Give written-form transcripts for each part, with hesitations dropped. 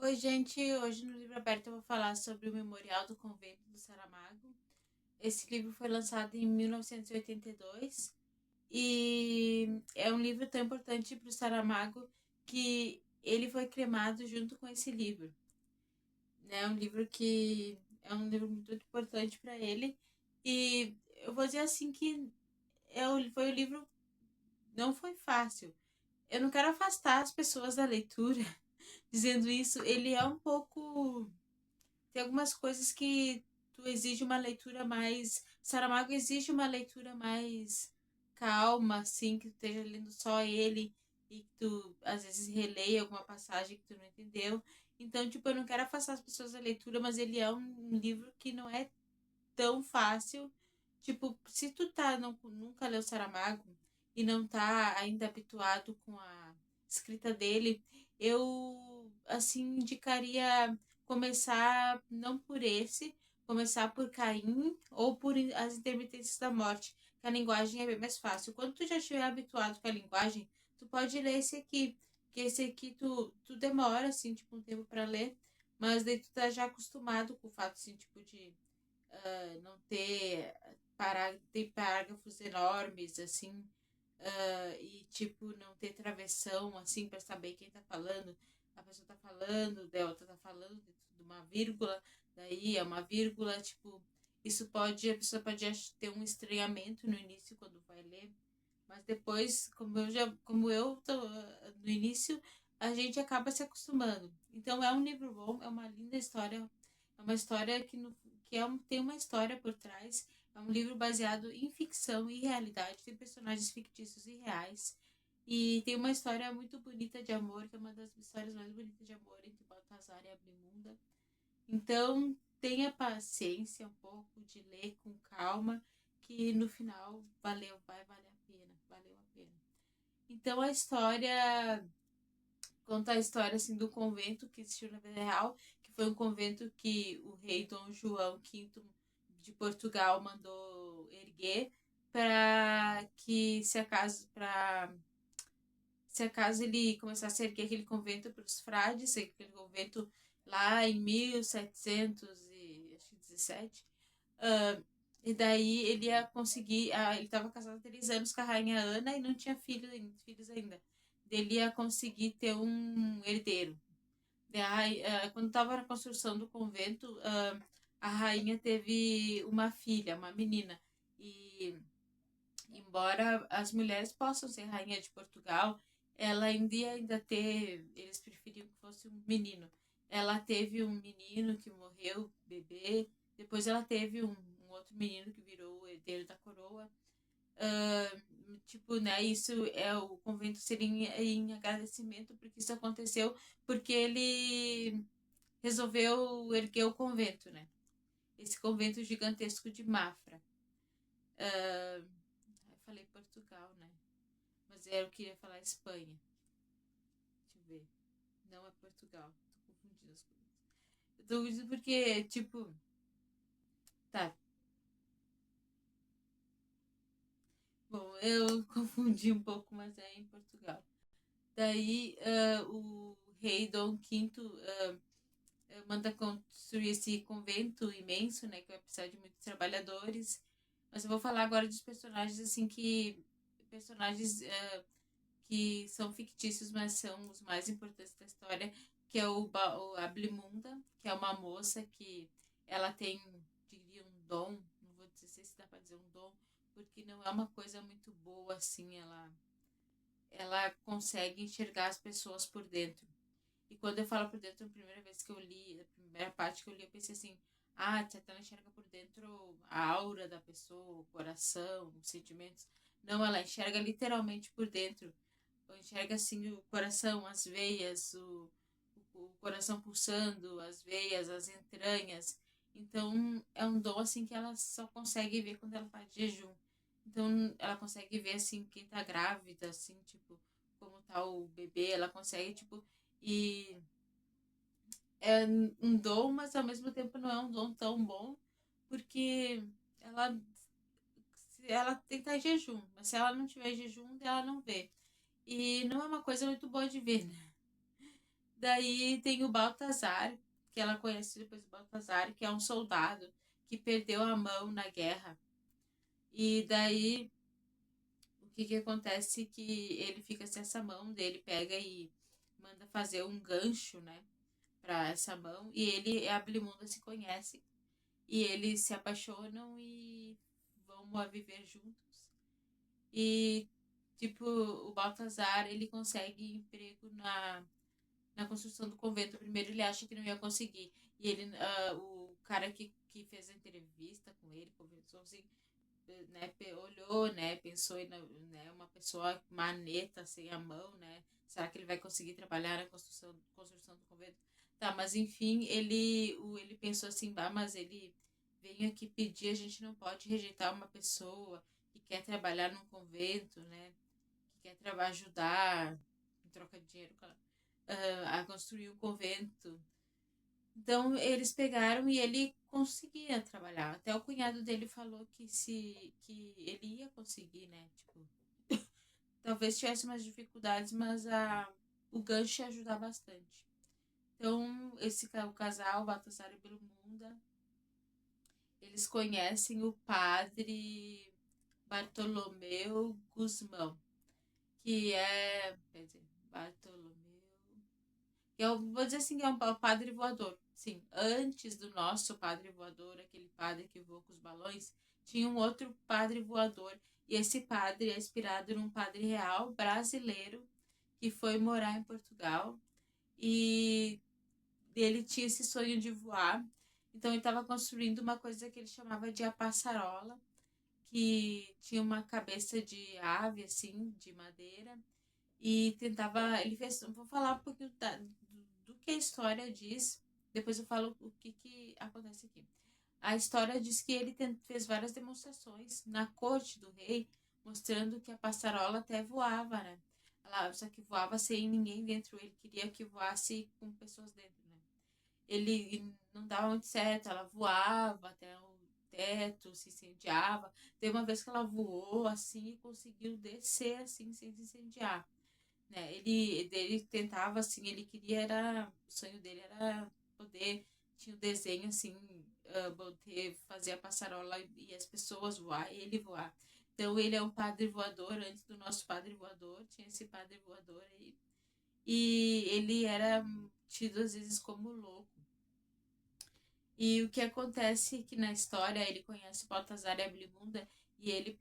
Oi, gente. Hoje no Livro Aberto eu vou falar sobre o Memorial do Convento do Saramago. Esse livro foi lançado em 1982 e é um livro tão importante para o Saramago que ele foi cremado junto com esse livro. É um livro que é um livro muito importante para ele e eu vou dizer assim que foi o livro não foi fácil. Eu não quero afastar as pessoas da leitura dizendo isso. Ele é um pouco tem algumas coisas que tu exige uma leitura mais. Saramago exige uma leitura mais calma, assim, que tu esteja lendo só ele e que tu às vezes releia alguma passagem que tu não entendeu. Então, tipo, eu não quero afastar as pessoas da leitura, mas ele é um livro que não é tão fácil. Tipo, se tu nunca leu Saramago e não tá ainda habituado com a escrita dele, eu, assim, indicaria começar não por esse, começar por Caim ou por As Intermitências da Morte, que a linguagem é bem mais fácil. Quando tu já estiver habituado com a linguagem, tu pode ler esse aqui, que esse aqui tu demora, assim, tipo, um tempo para ler, mas daí tu tá já acostumado com o fato, assim, tipo, de não ter tem parágrafos enormes, assim, e tipo, não ter travessão, assim, para saber quem tá falando. A pessoa tá falando, a outra tá falando de uma vírgula, daí é uma vírgula, tipo, a pessoa pode ter um estranhamento no início quando vai ler, mas depois, como eu tô no início, a gente acaba se acostumando. Então é um livro bom, é uma linda história, é uma história tem uma história por trás. É um livro baseado em ficção e realidade, tem personagens fictícios e reais. E tem uma história muito bonita de amor, que é uma das histórias mais bonitas de amor entre Baltazar e Abimunda. Então, tenha paciência um pouco de ler com calma, que no final vai valer a pena, valeu a pena. Então a história conta a história assim do convento que existiu na vida real, que foi um convento que o rei Dom João V de Portugal mandou erguer para que se acaso ele começasse a erguer aquele convento para os frades, aquele convento lá em 1717, e daí ele ia conseguir. Ele estava casado há 3 anos com a rainha Ana e não tinha filhos ainda. Ele ia conseguir ter um herdeiro. Daí, quando estava na construção do convento, a rainha teve uma filha, uma menina. E embora as mulheres possam ser rainha de Portugal, ela ainda ter, eles preferiam que fosse um menino. Ela teve um menino que morreu, bebê, depois ela teve um outro menino que virou o herdeiro da coroa. Tipo, né, isso é o convento seria em agradecimento porque isso aconteceu porque ele resolveu erguer o convento, né? Esse convento gigantesco de Mafra. Eu falei Portugal, né? Mas eu queria falar Espanha. Deixa eu ver. Não é Portugal. Tô confundindo as coisas. Eu tô confundindo porque, tipo. Tá. Bom, eu confundi um pouco, mas é em Portugal. Daí, o rei Dom Quinto manda construir esse convento imenso, né? Que vai precisar de muitos trabalhadores. Mas eu vou falar agora dos personagens, assim, que. Personagens que são fictícios, mas são os mais importantes da história, que é o Ablimunda, que é uma moça que ela tem, diria, um dom, não vou dizer se dá para dizer um dom, porque não é uma coisa muito boa, assim, ela consegue enxergar as pessoas por dentro. E quando eu falo por dentro, a primeira vez que eu li, a primeira parte que eu li, eu pensei assim, a Tia enxerga por dentro a aura da pessoa, o coração, os sentimentos. Não, ela enxerga literalmente por dentro. Enxerga assim o coração, as veias, o coração pulsando, as veias, as entranhas. Então é um dom assim que ela só consegue ver quando ela faz jejum. Então ela consegue ver assim quem tá grávida, assim, tipo, como tá o bebê, ela consegue, tipo, e é um dom, mas ao mesmo tempo não é um dom tão bom, porque ela ela tem que estar em jejum, mas se ela não tiver jejum, ela não vê. E não é uma coisa muito boa de ver, né? Daí tem o Baltazar, que ela conhece depois do Baltazar, que é um soldado que perdeu a mão na guerra. E daí o que que acontece que ele fica sem essa mão, dele pega e manda fazer um gancho, né, para essa mão, e ele e a Blimunda se conhecem e eles se apaixonam e vão a viver juntos. E tipo, o Baltazar, ele consegue emprego na construção do convento. Primeiro ele acha que não ia conseguir. E ele, o cara que fez a entrevista com ele, conversou assim, né, olhou, né, pensou em né, uma pessoa maneta, sem a mão, né, será que ele vai conseguir trabalhar na construção do convento? Tá, mas enfim, ele pensou assim, bah, mas ele veio aqui pedir, a gente não pode rejeitar uma pessoa que quer trabalhar num convento, né, que quer ajudar em troca de dinheiro, claro, a construir um convento. Então eles pegaram e ele conseguia trabalhar. Até o cunhado dele falou que ele ia conseguir, né? Tipo, talvez tivesse umas dificuldades, mas o gancho ia ajudar bastante. Então, o casal, Baltasar e Belmunda, eles conhecem o padre Bartolomeu Guzmão, que é, quer dizer, Bartolomeu, eu vou dizer assim, que é um padre voador. Sim, antes do nosso padre voador, aquele padre que voa com os balões, tinha um outro padre voador. E esse padre é inspirado num padre real brasileiro que foi morar em Portugal. E ele tinha esse sonho de voar. Então ele estava construindo uma coisa que ele chamava de a passarola, que tinha uma cabeça de ave, assim, de madeira, e tentava. Ele fez. Vou falar um pouquinho do que a história diz, depois eu falo o que acontece aqui. A história diz que ele fez várias demonstrações na corte do rei, mostrando que a passarola até voava, né? Ela, só que voava sem ninguém dentro, ele queria que voasse com pessoas dentro, né? Ele não dava muito certo, ela voava até o teto, se incendiava. Tem uma vez que ela voou assim e conseguiu descer assim sem se incendiar, né? Ele tentava assim, ele queria era, o sonho dele era poder, tinha o desenho assim, fazer a passarola e as pessoas voar, e ele voar. Então ele é um padre voador, antes do nosso padre voador, tinha esse padre voador aí. E ele era tido às vezes como louco. E o que acontece é que na história ele conhece o Baltazar e a Blimunda e ele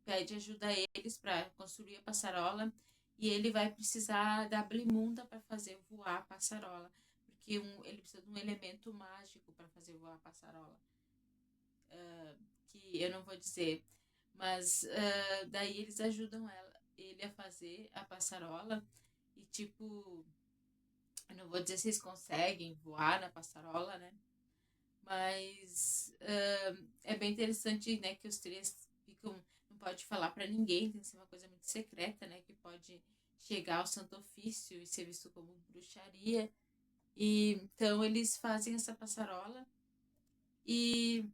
pede ajuda a eles para construir a passarola e ele vai precisar da Blimunda para fazer voar a passarola, porque ele precisa de um elemento mágico para fazer voar a passarola, que eu não vou dizer, mas daí eles ajudam ele a fazer a passarola e tipo, eu não vou dizer se eles conseguem voar na passarola, né? Mas é bem interessante, né, que os três ficam, não pode falar para ninguém, tem que ser uma coisa muito secreta, né, que pode chegar ao Santo Ofício e ser visto como bruxaria. E então eles fazem essa passarola e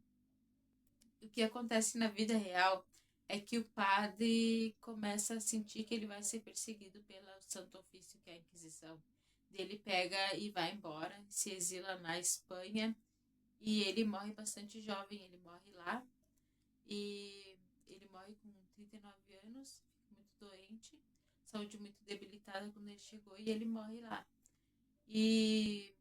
o que acontece na vida real é que o padre começa a sentir que ele vai ser perseguido pelo Santo Ofício, que é a Inquisição. Ele pega e vai embora, se exila na Espanha e ele morre bastante jovem, ele morre lá. E ele morre com 39 anos, muito doente, saúde muito debilitada quando ele chegou e ele morre lá. E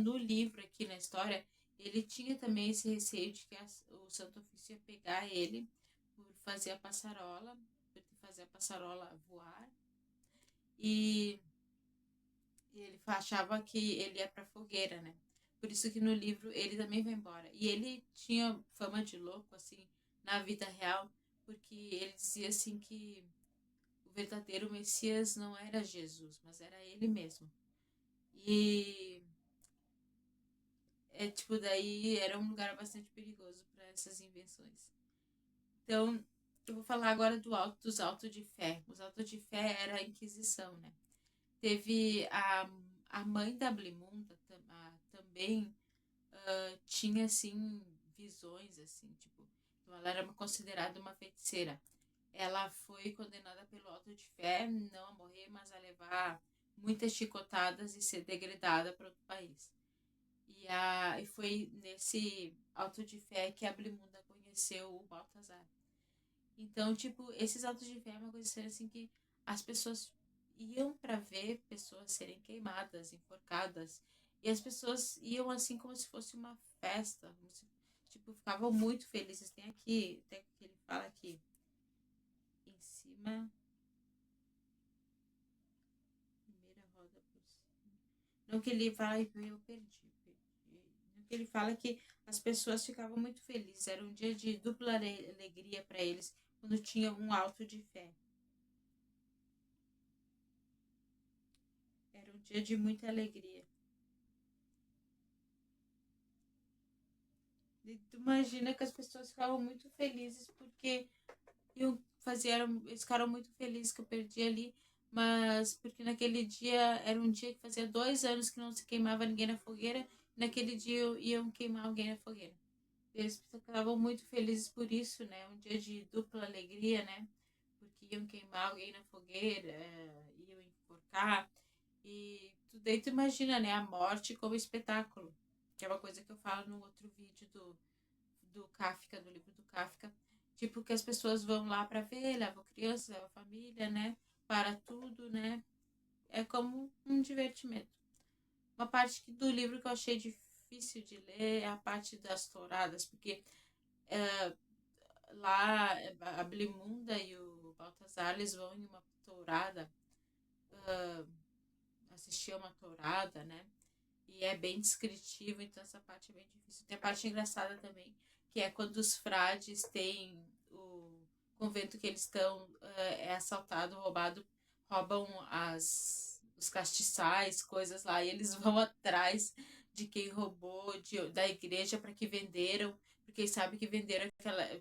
no livro aqui na história, ele tinha também esse receio de que o Santo Ofício ia pegar ele por fazer a passarola, por fazer a passarola voar. E ele achava que ele ia pra fogueira, né? Por isso que no livro ele também vai embora. E ele tinha fama de louco, assim, na vida real, porque ele dizia assim que o verdadeiro Messias não era Jesus, mas era ele mesmo. E tipo, daí era um lugar bastante perigoso para essas invenções. Então, eu vou falar agora dos autos de fé. Os autos de fé era a Inquisição, né? Teve a mãe da Blimunda também tinha assim visões assim, tipo, então ela era considerada uma feiticeira. Ela foi condenada pelo auto de fé, não a morrer, mas a levar muitas chicotadas e ser degradada para outro país. E foi nesse auto de fé que a Blimunda conheceu o Baltazar. Então, tipo, esses autos de fé é uma coisa assim que as pessoas iam para ver pessoas serem queimadas, enforcadas, e as pessoas iam assim como se fosse uma festa, como se, tipo, ficavam muito felizes. Tem aqui, até que ele fala aqui em cima, primeira roda por cima. Não que ele fala, eu perdi. Não que ele fala que as pessoas ficavam muito felizes, era um dia de dupla alegria para eles, quando tinha um auto de fé. Era um dia de muita alegria. E tu imagina que as pessoas ficavam muito felizes porque eles ficaram muito felizes que eu perdi ali, mas porque naquele dia era um dia que fazia 2 anos que não se queimava ninguém na fogueira, e naquele dia iam queimar alguém na fogueira. Eles ficavam muito felizes por isso, né? Um dia de dupla alegria, né? Porque iam queimar alguém na fogueira, iam enforcar. E daí tu imagina, né? A morte como espetáculo. Que é uma coisa que eu falo no outro vídeo do Kafka, do livro do Kafka. Tipo, que as pessoas vão lá para ver, levam crianças, levam família, né? Para tudo, né? É como um divertimento. Uma parte do livro que eu achei difícil de ler é a parte das touradas, porque é, lá a Blimunda e o Baltazar eles vão em uma tourada, uh, assistir a uma tourada, né? E é bem descritivo, então essa parte é bem difícil. Tem a parte engraçada também, que é quando os frades têm o convento que eles estão, é assaltado, roubado, roubam os castiçais, coisas lá, e eles vão atrás de quem roubou da igreja para que venderam, porque sabe que venderam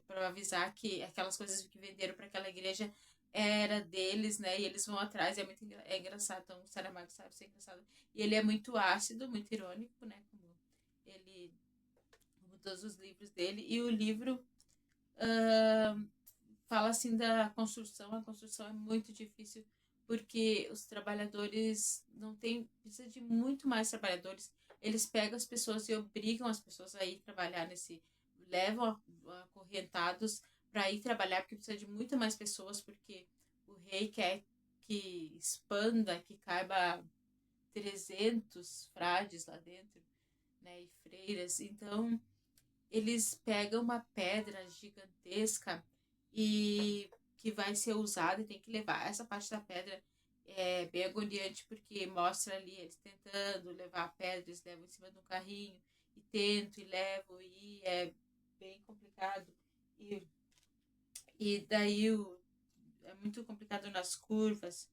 para avisar que aquelas coisas que venderam para aquela igreja era deles, né? E eles vão atrás, é muito engraçado. Então, o Saramago sabe ser engraçado. E ele é muito ácido, muito irônico, né? Como todos os livros dele. E o livro uh, fala assim da construção. A construção é muito difícil porque os trabalhadores não têm, precisa de muito mais trabalhadores. Eles pegam as pessoas e obrigam as pessoas a ir trabalhar levam acorrentados para ir trabalhar porque precisa de muito mais pessoas porque o rei quer que expanda, que caiba 300 frades lá dentro, né, e freiras. Então, eles pegam uma pedra gigantesca e que vai ser usada e tem que levar. Essa parte da pedra é bem agoniante porque mostra ali eles tentando levar a pedra, eles levam em cima de um carrinho e tentam e levam e é bem complicado. E, e daí é muito complicado nas curvas,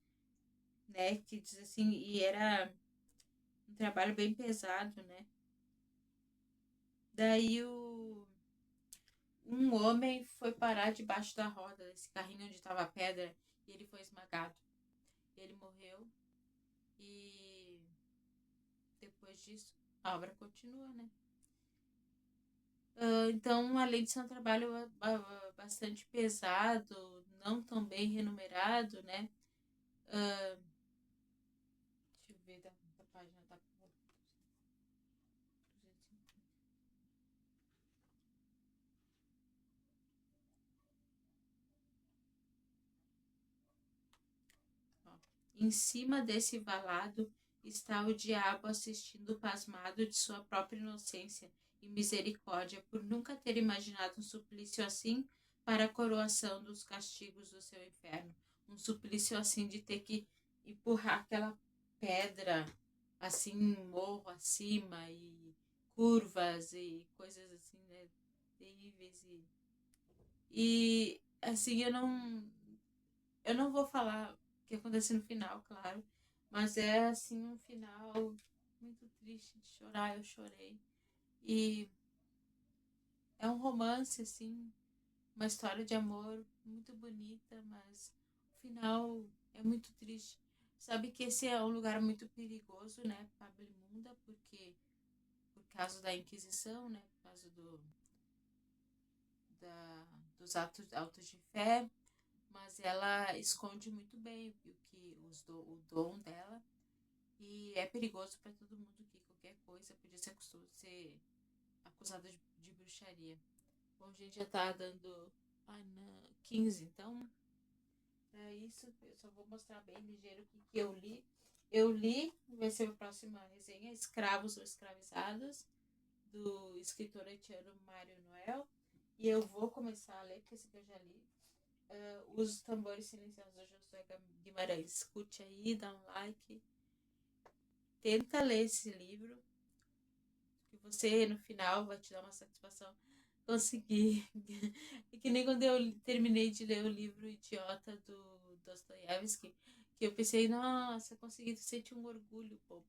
né? Que diz assim, e era um trabalho bem pesado, né? Daí um homem foi parar debaixo da roda desse carrinho onde estava a pedra e ele foi esmagado. Ele morreu e depois disso a obra continua, né? Então, além de ser um trabalho bastante pesado, não tão bem remunerado, né? Deixa eu ver da página da Ó. Em cima desse valado está o diabo assistindo pasmado de sua própria inocência e misericórdia por nunca ter imaginado um suplício assim para a coroação dos castigos do seu inferno. Um suplício assim de ter que empurrar aquela pedra assim, morro acima e curvas e coisas assim, né, terríveis e assim eu não vou falar o que acontece no final, claro, mas é assim um final muito triste de chorar, eu chorei. E é um romance assim, uma história de amor muito bonita, mas o final é muito triste. Sabe que esse é um lugar muito perigoso, né, Pablimunda, porque por causa da Inquisição, né, por causa dos autos de fé, mas ela esconde muito bem o dom dela E é perigoso para todo mundo que qualquer coisa podia ser acusada de bruxaria. Bom, a gente já tá dando 15, então é isso. Eu só vou mostrar bem ligeiro o que eu li. Eu li, vai ser a próxima resenha, Escravos ou Escravizados, do escritor haitiano Mário Noel. E eu vou começar a ler, porque esse aqui eu já li. Os Tambores Silenciosos do Josué Guimarães. Escute aí, dá um like. Tenta ler esse livro, que você no final vai te dar uma satisfação conseguir. E que nem quando eu terminei de ler o livro Idiota do Dostoiévski, que eu pensei, nossa, consegui sentir um orgulho, pô,